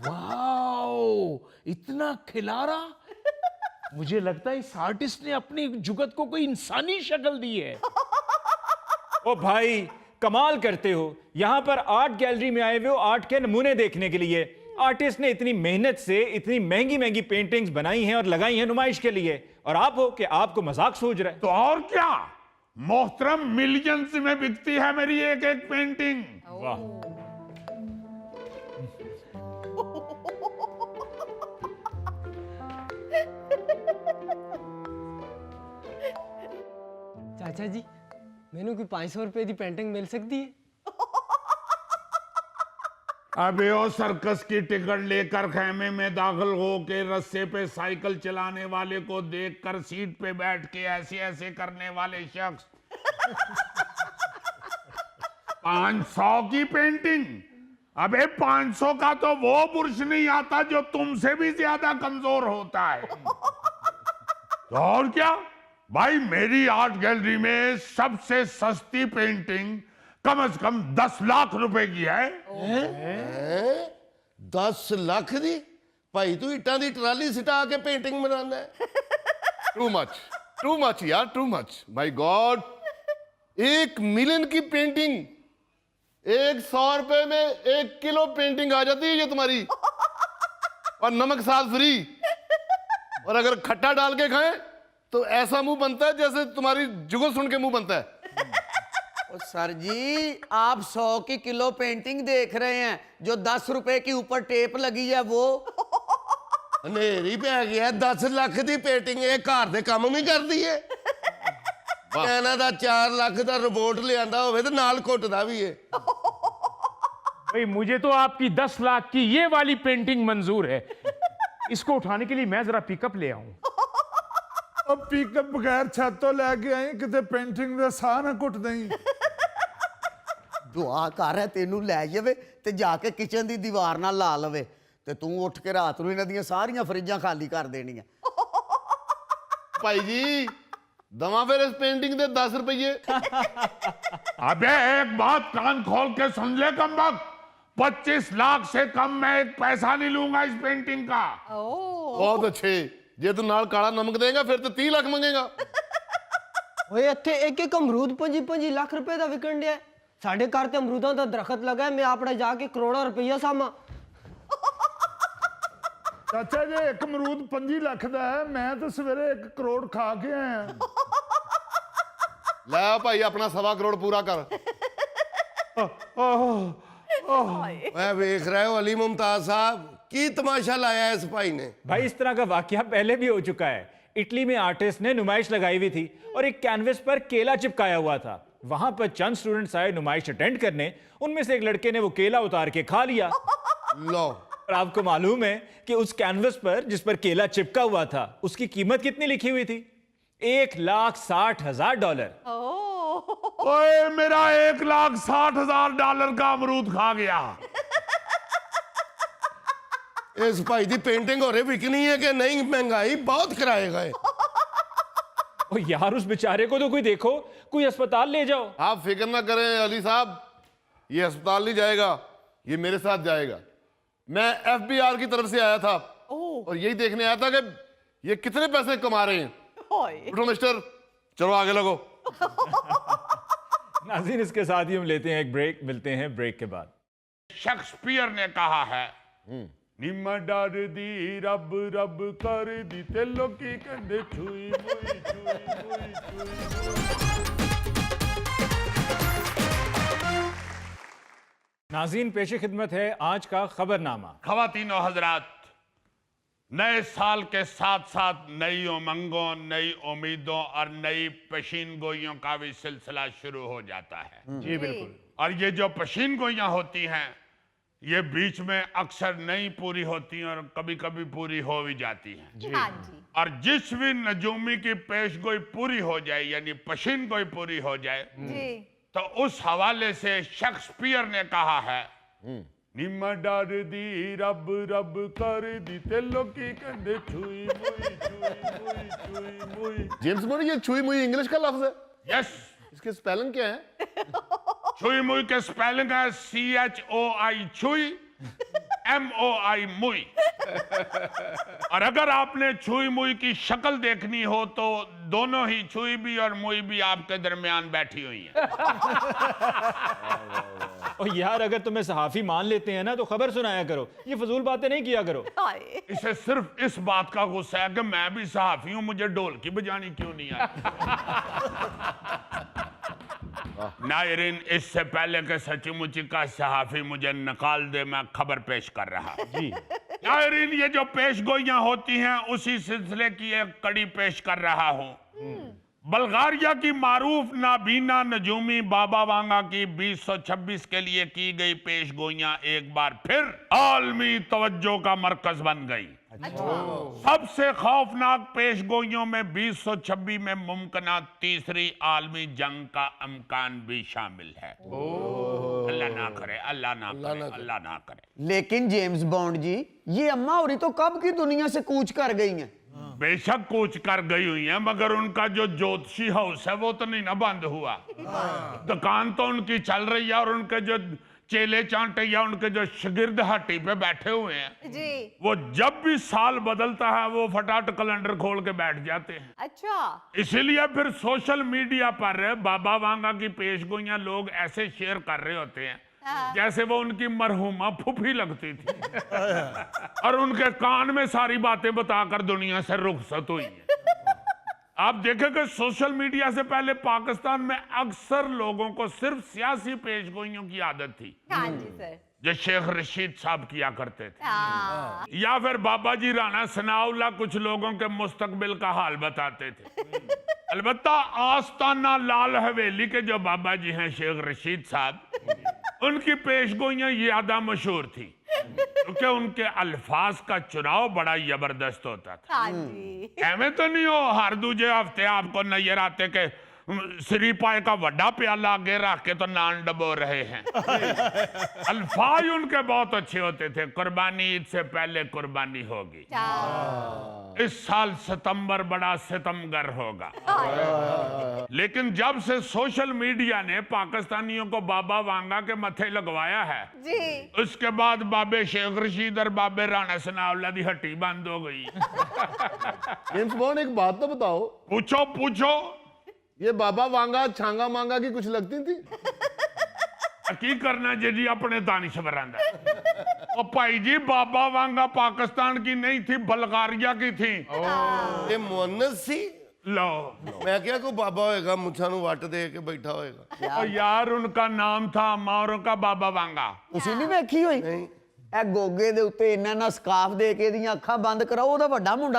Wow, इतना खिलारा। मुझे लगता है इस आर्टिस्ट ने अपनी जुगत को कोई इंसानी शक्ल दी है। ओ भाई, कमाल करते हो। यहां पर आर्ट गैलरी में आए हुए हो आर्ट के नमूने देखने के लिए। आर्टिस्ट ने इतनी मेहनत से इतनी महंगी महंगी पेंटिंग्स बनाई हैं और लगाई हैं नुमाइश के लिए, और आप हो कि आपको मजाक सूझ रहा है। तो और क्या, मोहतरम, मिलियंस में बिकती है मेरी एक एक पेंटिंग। वाह। चाचा जी, मैनू कोई 500 रुपए की पेंटिंग मिल सकती है? अबे ओ सर्कस की टिकट लेकर खेमे में दाखिल हो के रस्से पे साइकिल चलाने वाले को देखकर सीट पे बैठ के ऐसे ऐसे करने वाले शख्स 500 की पेंटिंग? अबे 500 का तो वो पुरुष नहीं आता जो तुमसे भी ज्यादा कमजोर होता है। तो और क्या भाई, मेरी आर्ट गैलरी में सबसे सस्ती पेंटिंग कम से कम 10 लाख रुपए की है। 10 ਲੱਖ ਦੀ? ਭਾਈ ਤੂੰ ਇੱਟਾਂ ਦੀ ਟਰਾਲੀ ਸਿਟਾ ਕੇ पेंटिंग बनाना है? टू मच यार, too much. My God, 1 million की पेंटिंग, 100 रुपए में 1 किलो पेंटिंग आ जाती है ये तुम्हारी, और नमक साथ फ्री। और अगर खट्टा डाल के खाएं तो ऐसा मुंह बनता है जैसे तुम्हारी जुगल सुन के मुंह बनता है। सर जी, आप 100 की किलो पेंटिंग देख रहे हैं, जो 10 रुपए के ऊपर टेप लगी है वो। ਹਨੇਰੀ ਪੈ ਗਿਆ। 10 ਲੱਖ ਦੀ पेंटिंग ਇਹ ਘਰ ਦੇ ਕੰਮ ਨਹੀਂ ਕਰਦੀ ਏ? ਇਹਨਾਂ ਦਾ 4 ਲੱਖ ਦਾ ਰਿਪੋਰਟ ਲਿਆਂਦਾ ਹੋਵੇ ਤੇ ਨਾਲ ਘੁੱਟਦਾ ਵੀ ਏ। भाई मुझे तो आपकी 10 लाख की ये वाली पेंटिंग मंजूर है। इसको उठाने के लिए मैं जरा पिकअप ले आऊं। अब पिकअप बगैर छत तो लेके आए, किते पेंटिंग दे साह ना घुट दें। ਦੁਆ ਕਰ ਹੈ ਤੈਨੂੰ ਲੈ ਜਾਵੇ ਤੇ ਜਾ ਕੇ ਕਿਚਨ ਦੀ ਦੀਵਾਰ ਨਾਲ ਲਾ ਲਵੇ, ਤੇ ਤੂੰ ਉੱਠ ਕੇ ਰਾਤ ਨੂੰ ਇਹਨਾਂ ਦੀਆਂ ਸਾਰੀਆਂ ਫਰਿੱਜਾਂ ਖਾਲੀ ਕਰ ਦੇਣੀਆਂ। भाई जी, दवा फिर इस पेंटिंग दे 10 रुपये। अबे एक बात कान खोल के सुन ले कमबख्त, 25 लाख से कम मैं एक पैसा नहीं लूंगा इस पेंटिंग का। बहुत अच्छे। जे तू नाल काला नमक देगा फिर तो 30 लाख मंगेगा। ਓਏ ਇੱਥੇ ਇੱਕ ਇੱਕ ਅਮਰੂਦ 25 ਲੱਖ ਰੁਪਏ ਦਾ ਵਿਕਣ ਡਿਆ। ਸਾਡੇ ਘਰ ਤੇ ਅਮਰੂਦਾਂ ਦਾ ਦਰਖਤ ਲਗਾ ਹੈ, ਮੈਂ ਆਪਣਾ ਜਾ ਕੇ ਕਰੋੜਾਂ ਰੁਪਈਆ ਸਾਮਾ। ਚਾਚਾ ਜੀ, ਇੱਕ ਅਮਰੂਦ 25 ਲੱਖ ਦਾ ਹੈ, ਮੈਂ ਤਾਂ ਸਵੇਰੇ 1 ਕਰੋੜ ਖਾ ਕੇ ਆਇਆ। लै भाई अपना 1.25 करोड़ पूरा कर। मैं देख रहे हो अली मुमताज साहब, की तमाशा लाया है इस भाई ने। भाई, इस तरह का वाकया पहले भी हो चुका है। इटली में आर्टिस्ट ने नुमाइश लगाई हुई थी और एक कैनवस पर केला चिपकाया हुआ था। वहां पर चंद स्टूडेंट्स आए नुमाइश अटेंड करने। उनमें से एक लड़के ने वो केला उतार के खा लिया। लो, और आपको मालूम है कि उस कैनवस पर जिस पर केला चिपका हुआ था, उसकी कीमत कितनी लिखी हुई थी? $1,60,000। ओए, मेरा $1,60,000 का अमरूद खा गया। इस भाई की पेंटिंग हो रही बिकनी है कि नहीं? महंगाई बहुत कराएगा ये। ओ यार, उस बेचारे को तो कोई देखो, कोई अस्पताल ले जाओ। आप फिक्र ना करें अली साहब, ये अस्पताल नहीं जाएगा, ये मेरे साथ जाएगा। मैं FBI की तरफ से आया था और यही देखने आया था कि ये कितने पैसे कमा रहे हैं। उठो मिस्टर, चलो आगे लगो। नाज़रीन, इसके साथ ही हम लेते हैं एक ब्रेक। मिलते हैं ब्रेक के बाद। शेक्सपियर ने कहा है, निम्मा डर दी रब रब कर दी ते लोकी कहंदे छुई मुई छुई मुई छुई। नाज़रीन, पेश खिदमत है आज का खबरनामा। ख़वातीनो हजरात, नए साल के साथ साथ नई उमंगों, नई उम्मीदों और नई पेशीन गोइयों का भी सिलसिला शुरू हो जाता है। जी बिल्कुल। और ये जो पेशीन गोइयां होती हैं, ये बीच में अक्सर नहीं पूरी होती हैं और कभी कभी पूरी हो भी जाती हैं। हाँ जी। और जिस भी नजूमी की पेश गोई पूरी हो जाए, यानी पेशीन गोई पूरी हो जाए, जी। तो उस हवाले से शेक्सपियर ने कहा है, निम्मा डर दी रब रब कर दी ते लोकी कहंदे छुई मुई छुई मुई छुई मुई। जेम्स बॉन्ड, ये छुई मुई इंग्लिश का लफ्ज है? यस। इसके स्पेलिंग क्या है? छुई मुई के स्पेलिंग है CHOI छुई, MOI मुई। और अगर आपने छुई मुई की शक्ल देखनी हो तो दोनों ही छुई भी और मुई भी आपके दरमियान बैठी हुई हैं। और यार अगर तुम्हें सहाफी मान लेते हैं ना तो खबर सुनाया करो, ये फजूल बातें नहीं किया करो। इसे सिर्फ इस बात का गुस्सा है कि मैं भी सहाफी हूं, मुझे ढोलकी बजानी क्यों नहीं आती। नायरीन, इससे पहले के सची मुची का सहाफी मुझे निकाल दे, मैं खबर पेश कर रहा जी। नायरीन, ये जो पेश गोइयां होती हैं उसी सिलसिले की एक कड़ी पेश कर रहा हूं। बल्गारिया की मारूफ नाबीना नजूमी बाबा वांगा की 2026 के लिए की गई पेश गोइयां एक बार फिर आलमी तवज्जो का मरकज बन गई। सबसे खौफनाक पेश गोइयों में 2026 में मुमकिना तीसरी आलमी जंग का इम्कान भी शामिल है। अल्लाह ना करे, अल्लाह ना करे, अल्लाह ना करे। लेकिन जेम्स बॉन्ड जी, ये अम्मा होरी तो कब की दुनिया से कूच कर गई हैं। बेशक कूच कर गई हुई है, मगर उनका जो ज्योतिषी हाउस है वो तो नहीं ना बंद हुआ। दुकान तो उनकी चल रही है और उनके जो चेले चांटे या उनके जो शागिर्द हट्टी पे बैठे हुए हैं जी। वो जब भी साल बदलता है वो फटाट कैलेंडर खोल के बैठ जाते हैं। अच्छा। इसीलिए फिर सोशल मीडिया पर बाबा वांगा की पेशगोइयां लोग ऐसे शेयर कर रहे होते हैं जैसे वो उनकी मरहूमा फूफी लगती थी और उनके कान में सारी बातें बताकर दुनिया से रुखसत हुई है। आप देखेंगे सोशल मीडिया से पहले पाकिस्तान में अक्सर लोगों को सिर्फ सियासी पेशगोइयों की आदत थी, हाँ जी सर। जो शेख रशीद साहब किया करते थे, हाँ। या फिर बाबा जी राणा सनाउल्लाह कुछ लोगों के मुस्तकबिल का हाल बताते थे। अलबत्ता आस्ताना लाल हवेली के जो बाबा जी हैं शेख रशीद साहब, उनकी पेशगोइयां ज्यादा मशहूर थी क्योंकि उनके अल्फाज का चुनाव बड़ा जबरदस्त होता था। हाँ जी। एवं तो नहीं हो हर दूजे हफ्ते आपको नजर आते के श्री पाए का वड्डा प्याला आगे रख के तो नान डबो रहे हैं। अल्फाज उनके बहुत अच्छे होते थे। कुर्बानी ईद से पहले कुर्बानी होगी, इस साल सितंबर बड़ा सितमगर होगा। लेकिन जब से सोशल मीडिया ने पाकिस्तानियों को बाबा वांगा के मथे लगवाया है जी। उसके बाद बाबे शेख रशीद और बाबे राणा सनाउल्लाह की हट्टी बंद हो गई। जेम्स बॉन्ड, एक बात तो बताओ, पूछो पूछो। ये बाबा वांगा छांगा मांगा की कुछ लगती थी? की करना जी अपने दानिश्वर ओ भाई जी, बाबा वांगा पाकिस्तान की नहीं थी, बल्गारिया की थी। ये मुअन्नस सी लो, मैं क्या को बाबा होएगा मुछा नु वट दे के बैठा होएगा। ओ यार उनका नाम था मारों का बाबा वांगा। ਤੁਸੀਂ ਨਹੀਂ ਵੇਖੀ ਹੋਈ ਇਹ ਗੋਗੇ ਦੇ ਉੱਤੇ ਇਹਨਾਂ ਨਾਲ ਸਕਾਫ ਦੇ ਕੇ ਇਹਦੀਆਂ ਅੱਖਾਂ ਬੰਦ ਕਰਾਓ, ਉਹਦਾ ਵੱਡਾ ਮੁੰਡਾ